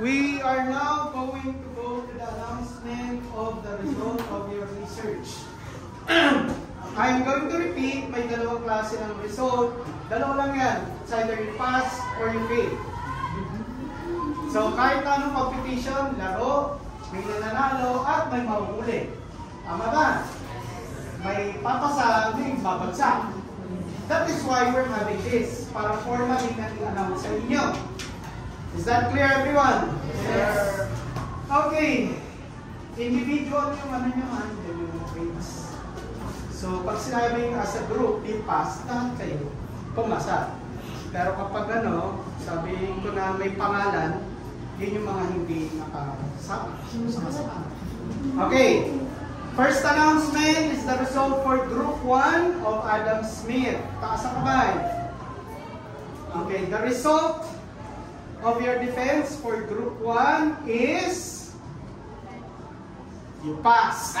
We are now going to go to the announcement of the result of your research. I'm going to repeat, may dalawang klase ng result. Dalawa lang yan. It's either you pass or you fail. So kahit anong competition, laro, may nananalo at may mahuhuli. Tama ba? May papasa, may babagsak. That is why we're having this, para formally natin announce sa inyo. Is that clear, everyone? Yes. Okay. Individual yung ano nyo, yung grades. So, pag sinabing as a group, you pass, lahat kayo pumasa. Pero kapag ano, sabihin ko na may pangalan, yun yung mga hindi nakasama. Okay. First announcement is the result for Group 1 of Adam Smith. Taas ang kamay. Okay, the result of your defense for Group 1 is you pass.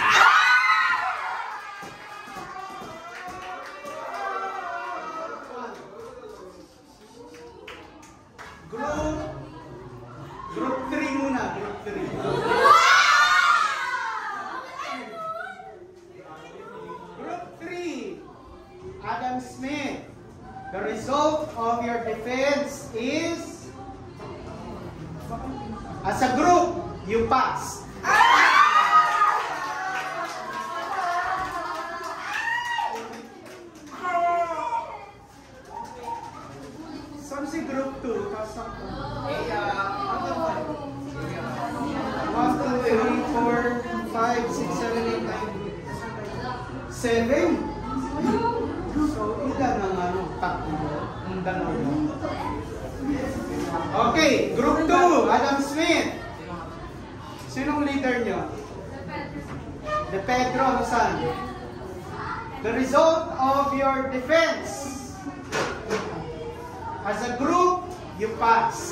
Group 3 muna, Group 3. Group 3, Adam Smith. The result of your defense is, as a group, you pass. Saan si Group 2? Kasang ko. 1, 2, 3, 4, 5, 6, 7, 8, 9, 7? So, ilan ang tatlo? Ang dalawa. Okay, Group 2, Adam Smith. Sinong leader nyo? De Pedro, saan? The result of your defense. As a group, you pass.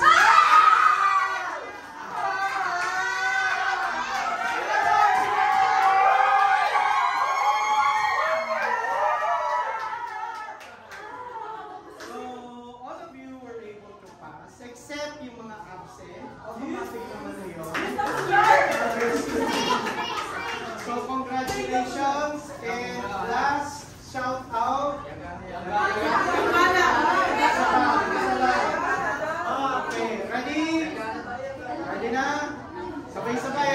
Except yung mga absent, automatic naman na yun. So, congratulations and last shout out. Okay, ready? Ready na? Sabay-sabay